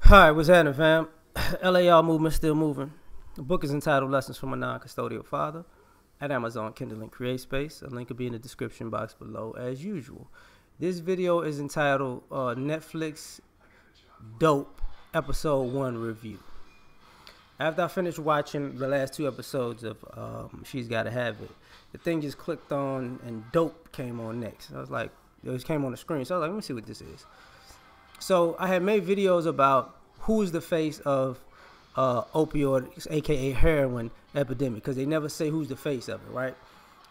Hi, what's happening, fam? L.A.R movement still moving. The book is entitled Lessons from a Non-Custodial Father at Amazon, Kindle, and CreateSpace. A link will be in the description box below as usual. This video is entitled Netflix Dope Episode 1 Review. After I finished watching the last two episodes of She's Gotta Have It, the thing just clicked on and Dope came on next. I was like, it just came on the screen. So I was like, let me see what this is. So I had made videos about who's the face of opioid, aka heroin epidemic, because they never say who's the face of it, right?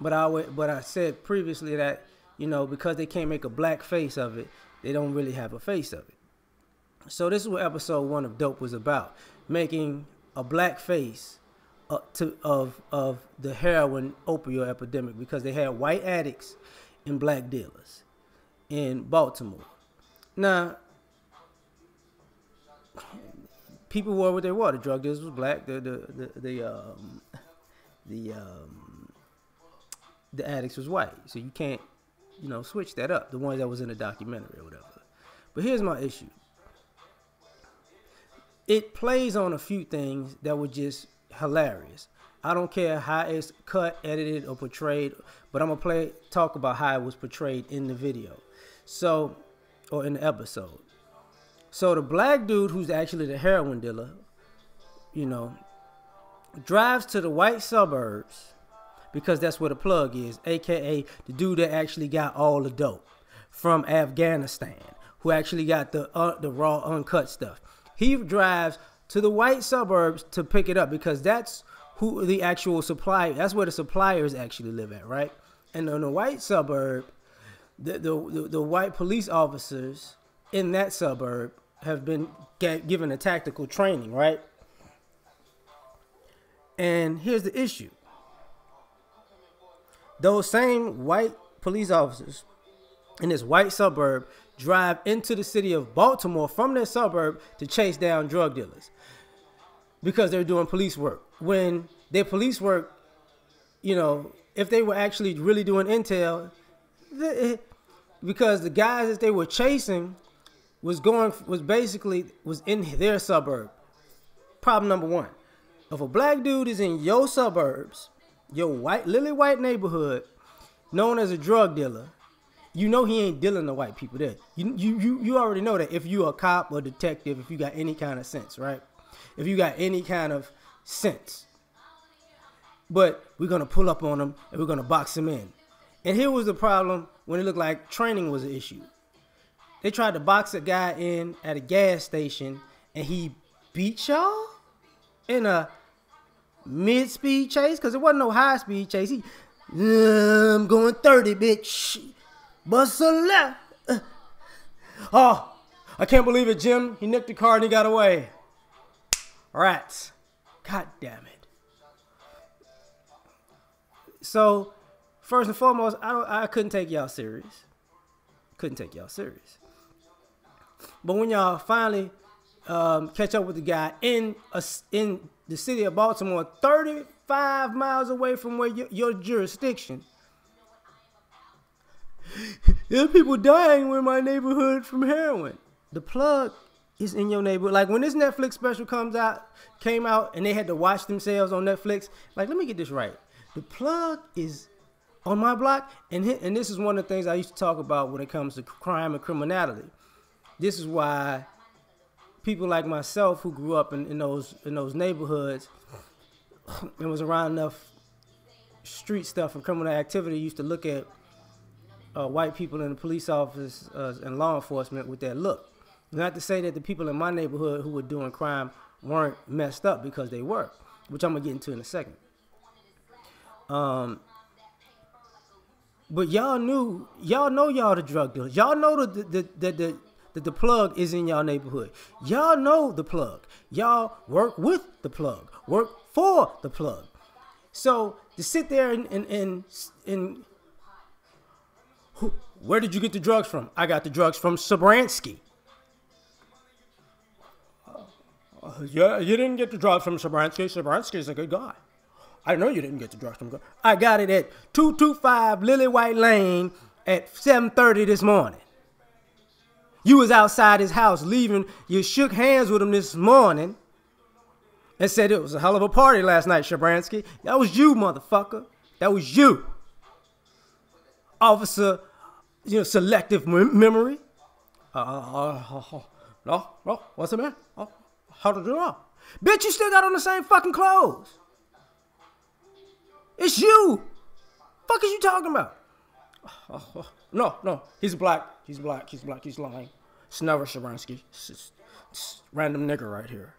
But I said previously that, you know, because they can't make a black face of it, they don't really have a face of it. So this is what episode 1 of Dope was about, making a black face of the heroin opioid epidemic, because they had white addicts and black dealers in Baltimore. Now, people were what they were. The drug dealers was black. The addicts was white. So you can't, you know, switch that up. The ones that was in the documentary or whatever. But here's my issue. It plays on a few things that were just hilarious. I don't care how it's cut, edited, or portrayed, but I'm gonna talk about how it was portrayed in the video. So, or in the episode. So the black dude who's actually the heroin dealer, you know, drives to the white suburbs because that's where the plug is, aka the dude that actually got all the dope from Afghanistan, who actually got the raw uncut stuff. He drives to the white suburbs to pick it up because that's who the actual supplier, that's where the suppliers actually live at, right? And in the white suburb, the white police officers in that suburb have been given a tactical training, right? And here's the issue. Those same white police officers in this white suburb drive into the city of Baltimore from their suburb to chase down drug dealers because they're doing police work. When their police work, you know, if they were actually really doing intel, because the guys that they were chasing was in their suburb. Problem number one. If a black dude is in your suburbs, your lily white neighborhood, known as a drug dealer, you know he ain't dealing to white people there. You already know that if you're a cop or detective, if you got any kind of sense, right? If you got any kind of sense. But we're going to pull up on him and we're going to box him in. And here was the problem when it looked like training was an issue. They tried to box a guy in at a gas station, and he beat y'all in a mid-speed chase, because it wasn't no high-speed chase. I'm going 30, bitch. Bust a left. Oh, I can't believe it, Jim. He nicked the car and he got away. Rats. God damn it. So, first and foremost, I couldn't take y'all serious. Couldn't take y'all serious. But when y'all finally catch up with the guy in the city of Baltimore, 35 miles away from where your jurisdiction, there's people dying in my neighborhood from heroin. The plug is in your neighborhood. Like when this Netflix special came out, and they had to watch themselves on Netflix. Like, let me get this right. The plug is on my block, and this is one of the things I used to talk about when it comes to crime and criminality. This is why people like myself who grew up in those neighborhoods and was around enough street stuff and criminal activity used to look at white people in the police office and law enforcement with that look. Not to say that the people in my neighborhood who were doing crime weren't messed up, because they were, which I'm going to get into in a second. But y'all know y'all the drug dealers. Y'all know that the plug is in y'all neighborhood. Y'all know the plug. Y'all work with the plug. Work for the plug. So to sit there and where did you get the drugs from? I got the drugs from Sobransky. Yeah, you didn't get the drugs from Sobransky. Sobransky's a good guy. I know you didn't get the drugs from. I got it at 225 Lily White Lane at 7:30 this morning. You was outside his house leaving. You shook hands with him this morning and said it was a hell of a party last night, Shabransky. That was you, motherfucker. That was you. Officer, selective memory. No, what's the man? How did you know? Bitch, you still got on the same fucking clothes. It's you. Fuck is you talking about? No, he's black. He's lying. It's never Shabransky. It's random nigger right here.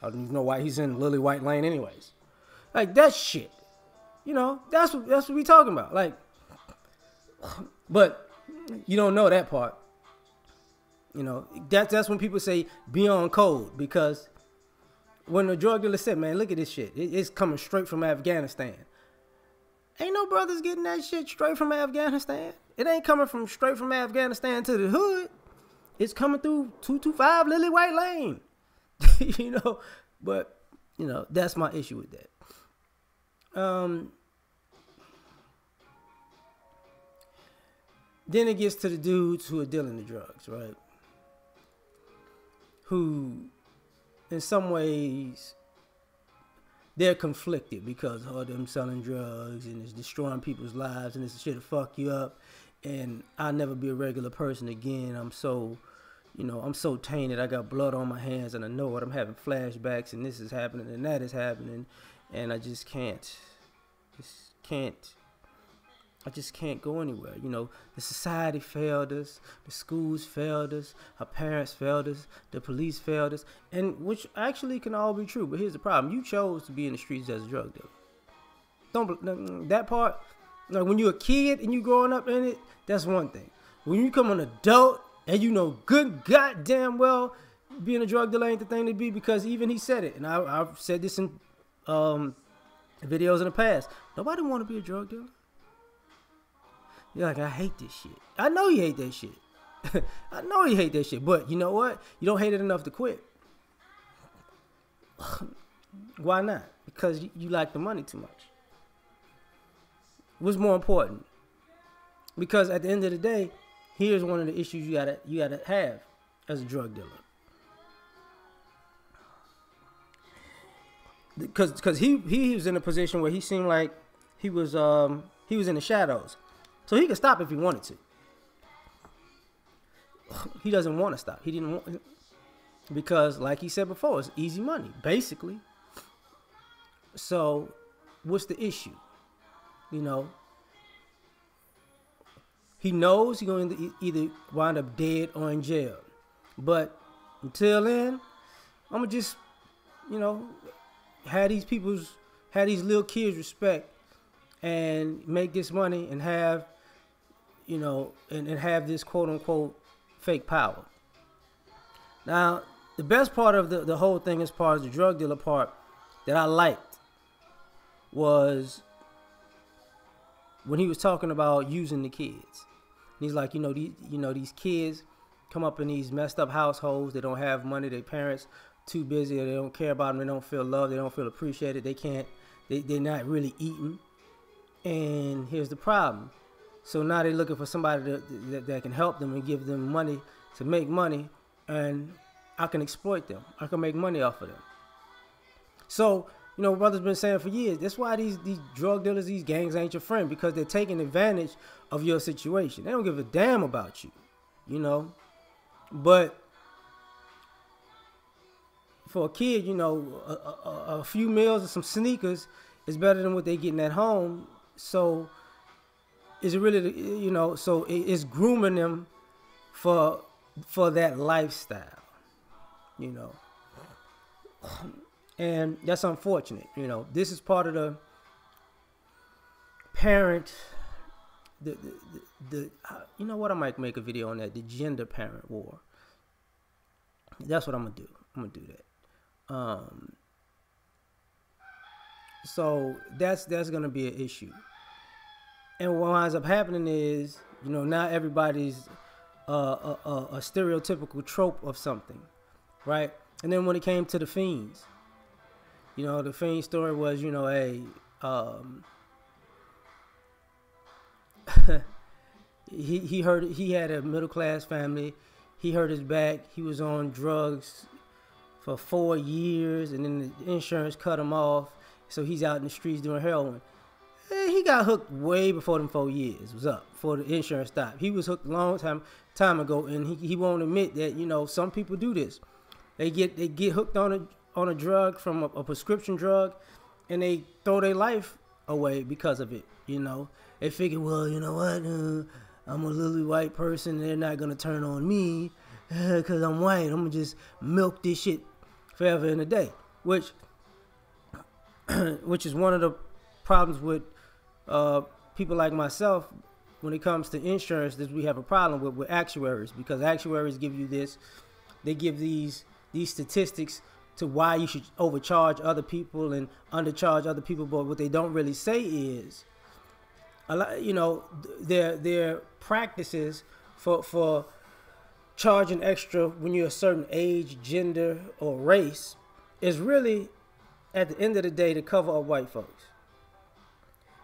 I don't even know why he's in Lily White Lane anyways. Like, that shit. That's what we talking about. Like, but you don't know that part. That's when people say be on code, because when the drug dealer said, man, look at this shit. It's coming straight from Afghanistan. Ain't no brothers getting that shit straight from Afghanistan. It ain't coming from straight from Afghanistan to the hood. It's coming through 225 Lily White Lane. But that's my issue with that. Then it gets to the dudes who are dealing the drugs, right? Who, in some ways, they're conflicted because of them selling drugs and it's destroying people's lives and this shit will fuck you up. And I'll never be a regular person again. I'm so tainted. I got blood on my hands and I know it. I'm having flashbacks and this is happening and that is happening. And I just can't. I just can't go anywhere. The society failed us. The schools failed us. Our parents failed us. The police failed us. And which actually can all be true. But here's the problem. You chose to be in the streets as a drug dealer. That part, like when you're a kid and you growing up in it, that's one thing. When you become an adult and good goddamn well being a drug dealer ain't the thing to be, because even he said it. And I've said this in videos in the past. Nobody want to be a drug dealer. You're like, I hate this shit. I know you hate that shit. I know you hate that shit. But you know what? You don't hate it enough to quit. Why not? Because you like the money too much. What's more important? Because at the end of the day, here's one of the issues you gotta have as a drug dealer. Because he was in a position where he seemed like he was in the shadows. So he could stop if he wanted to. He doesn't want to stop. He didn't want, because like he said before, it's easy money, basically. So what's the issue? He knows he's going to either wind up dead or in jail. But until then, I'm going to just, have these little kids respect and make this money and have, and have this quote unquote fake power. Now, the best part of the whole thing, as far as the drug dealer part that I liked, was when he was talking about using the kids. And he's like, these kids come up in these messed up households. They don't have money. Their parents too busy, or they don't care about them. They don't feel loved. They don't feel appreciated. They're not really eating. And here's the problem. So now they're looking for somebody that can help them and give them money to make money, and I can exploit them. I can make money off of them. So, brothers been saying for years, that's why these drug dealers, these gangs ain't your friend, because they're taking advantage of your situation. They don't give a damn about you, But for a kid, a few meals and some sneakers is better than what they getting at home. So is it really, so it's grooming them for that lifestyle, and that's unfortunate. This is part of the parent, the I might make a video on that, the gender parent war. That's what I'm gonna do. I'm gonna do that. So that's gonna be an issue. And what winds up happening is, now everybody's a stereotypical trope of something, right? And then when it came to the fiends, the fiend story was, he hurt. He had a middle class family. He hurt his back. He was on drugs for 4 years, and then the insurance cut him off. So he's out in the streets doing heroin. He got hooked way before them 4 years was up, before the insurance stopped. He was hooked a long time ago, and he won't admit that, you know, some people do this. They get hooked on a drug from a prescription drug, and they throw their life away because of it. You know, they figure, well, you know what, I'm a lily white person, they're not gonna turn on me because I'm white. I'm gonna just milk this shit forever and a day, which is one of the problems with people like myself when it comes to insurance. That we have a problem with actuaries, because actuaries give you this, they give these statistics to why you should overcharge other people and undercharge other people, but what they don't really say is, a lot, you know, their practices for charging extra when you're a certain age, gender, or race is really, at the end of the day, to cover up white folks.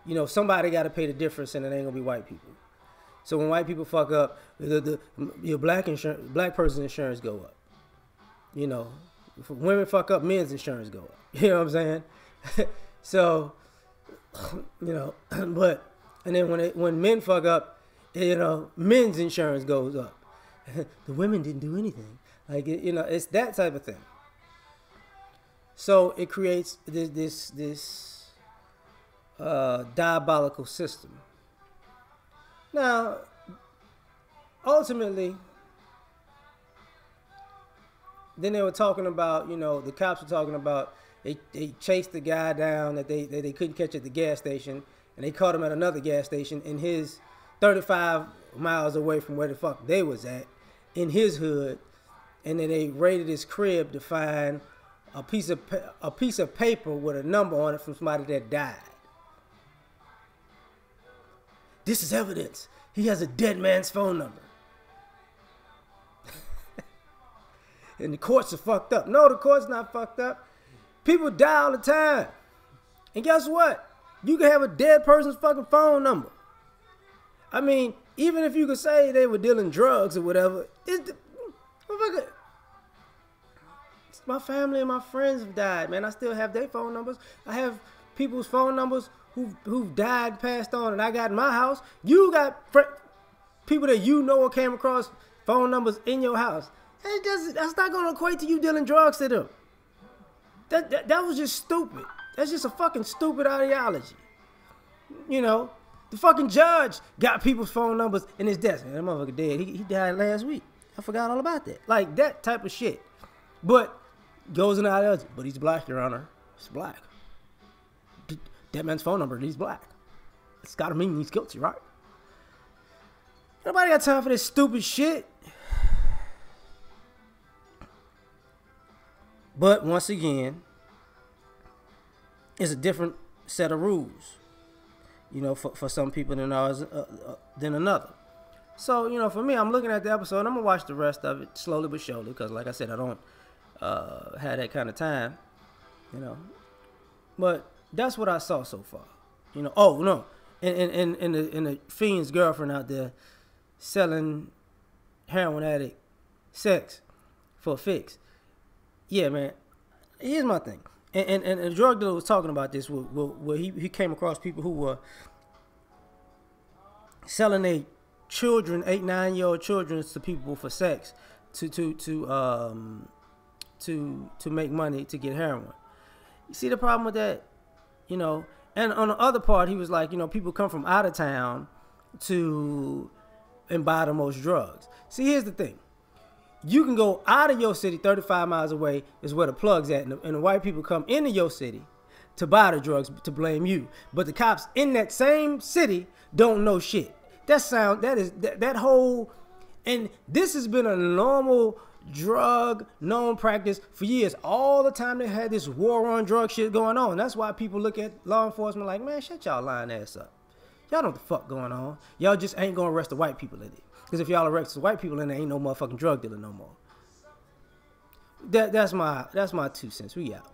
You know, somebody got to pay the difference, and it ain't gonna be white people. So when white people fuck up, your black person's insurance go up. You know, if women fuck up, men's insurance go up. You know what I'm saying? So, you know, but, and then when men fuck up, you know, men's insurance goes up. The women didn't do anything. Like, you know, it's that type of thing. So it creates this diabolical system. Now, ultimately, then they were talking about, you know, the cops were talking about they chased the guy down that they couldn't catch at the gas station, and they caught him at another gas station in his 35 miles away from where the fuck they was at, in his hood, and then they raided his crib to find a piece of paper with a number on it from somebody that died. This is evidence. He has a dead man's phone number. And the courts are fucked up. No, the court's not fucked up. People die all the time. And guess what? You can have a dead person's fucking phone number. I mean, even if you could say they were dealing drugs or whatever, my family and my friends have died, man. I still have their phone numbers. I have people's phone numbers who've died, passed on, and I got in my house. You got people that you know or came across phone numbers in your house. That's not going to equate to you dealing drugs to them. That was just stupid. That's just a fucking stupid ideology. You know, the fucking judge got people's phone numbers in his desk. Man, that motherfucker dead. He died last week. I forgot all about that. Like, that type of shit. But goes in the ideology. But he's black, Your Honor. He's black. That man's phone number, he's black. It's got to mean he's guilty, right? Nobody got time for this stupid shit. But once again, it's a different set of rules, you know, for some people than ours, than another. So, you know, for me, I'm looking at the episode, and I'm going to watch the rest of it slowly but surely, because like I said, I don't have that kind of time, you know. But that's what I saw so far. You know, oh, no, and the fiend's girlfriend out there selling heroin addict sex for a fix. Yeah, man, here's my thing. And the drug dealer was talking about this where he came across people who were selling their children, 8-9-year-old children, to people for sex to make money to get heroin. You see the problem with that? You know, and on the other part, he was like, you know, people come from out of town and buy the most drugs. See, here's the thing. You can go out of your city, 35 miles away is where the plug's at, and the white people come into your city to buy the drugs to blame you. But the cops in that same city don't know shit. That whole, and this has been a normal drug known practice for years. All the time they had this war on drug shit going on. That's why people look at law enforcement like, man, shut y'all lying ass up. Y'all know what the fuck going on. Y'all just ain't gonna arrest the white people in it. Because if y'all arrest the white people in there, ain't no motherfucking drug dealer no more. That's my 2 cents. We out.